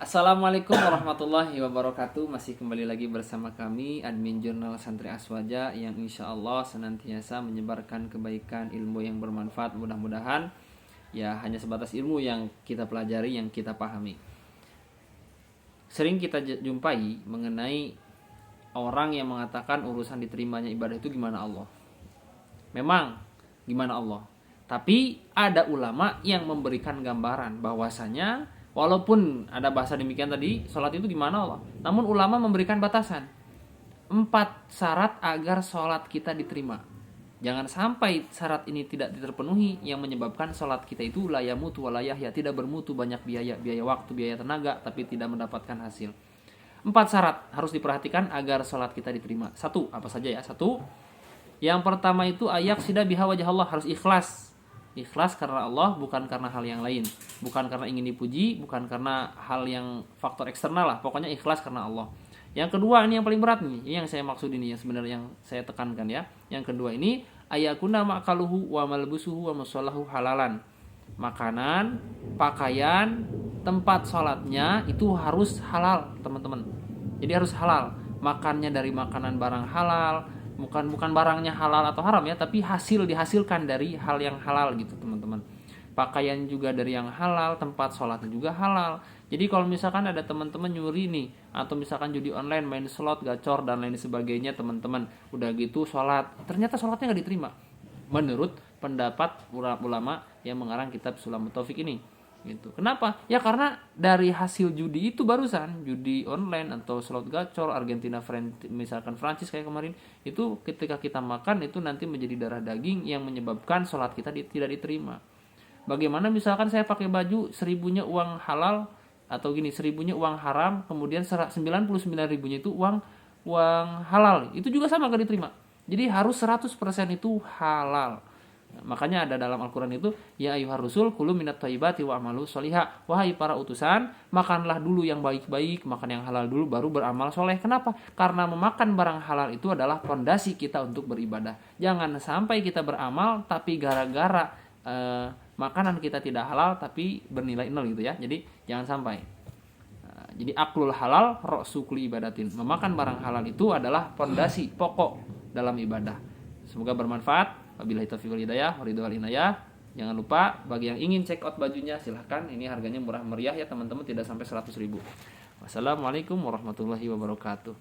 Assalamualaikum warahmatullahi wabarakatuh. Masih kembali lagi bersama kami admin jurnal Santri Aswaja yang insya Allah senantiasa menyebarkan kebaikan, ilmu yang bermanfaat. Mudah-mudahan ya hanya sebatas ilmu yang kita pelajari, yang kita pahami. Sering kita jumpai mengenai orang yang mengatakan urusan diterimanya ibadah itu gimana Allah. Memang gimana Allah. Tapi ada ulama yang memberikan gambaran bahwasanya walaupun ada bahasa demikian tadi, sholat itu gimana Allah. Namun ulama memberikan batasan. 4 syarat agar sholat kita diterima. Jangan sampai syarat ini tidak terpenuhi yang menyebabkan sholat kita itu la yamutu wa la yahya, tidak bermutu, banyak biaya waktu, biaya tenaga, tapi tidak mendapatkan hasil. 4 syarat harus diperhatikan agar sholat kita diterima. 1, apa saja ya? 1, yang pertama itu ayak sida biha wajah Allah, harus ikhlas. Ikhlas karena Allah, bukan karena hal yang lain. Bukan karena ingin dipuji, bukan karena hal yang faktor eksternal lah. Pokoknya ikhlas karena Allah. Yang kedua, ini yang paling berat nih. Ini yang saya maksud, ini yang sebenarnya yang saya tekankan ya. Yang kedua ini ayakuna ma'kaluhu wa malbusuhu wa musallahu halalan. Makanan, pakaian, tempat sholatnya itu harus halal, teman-teman. Jadi harus halal. Makannya dari makanan barang halal, bukan barangnya halal atau haram ya, tapi dihasilkan dari hal yang halal gitu, teman-teman. Pakaian juga dari yang halal, tempat sholatnya juga halal. Jadi kalau misalkan ada teman-teman nyuri nih, atau misalkan judi online, main slot, gacor dan lain sebagainya, teman-teman, udah gitu sholat, ternyata sholatnya nggak diterima menurut pendapat ulama yang mengarang kitab Sulamut Taufik ini gitu. Kenapa? Ya karena dari hasil judi itu barusan, judi online atau slot gacor Argentina misalkan Prancis kayak kemarin, itu ketika kita makan itu nanti menjadi darah daging yang menyebabkan sholat kita tidak diterima. Bagaimana misalkan saya pakai baju 1.000-nya uang halal, atau gini 1.000-nya uang haram, kemudian 99.000-nya itu uang halal, itu juga sama gak diterima. Jadi harus 100% itu halal. Makanya ada dalam Al-Quran itu, ya ayyuhar rusul kulu minat thayyibati wa amalu sholihah. Wahai para utusan, makanlah dulu yang baik-baik, makan yang halal dulu baru beramal soleh. Kenapa? Karena memakan barang halal itu adalah fondasi kita untuk beribadah. Jangan sampai kita beramal tapi gara-gara makanan kita tidak halal tapi bernilai 0 gitu ya. Jadi jangan sampai. Jadi aklul halal ra'su kulli ibadatin. Memakan barang halal itu adalah fondasi pokok dalam ibadah. Semoga bermanfaat. Wabillahi taufiq wal hidayah, waridwal inayah. Jangan lupa bagi yang ingin check out bajunya silahkan. Ini harganya murah meriah ya teman-teman, tidak sampai 100.000. Wassalamualaikum warahmatullahi wabarakatuh.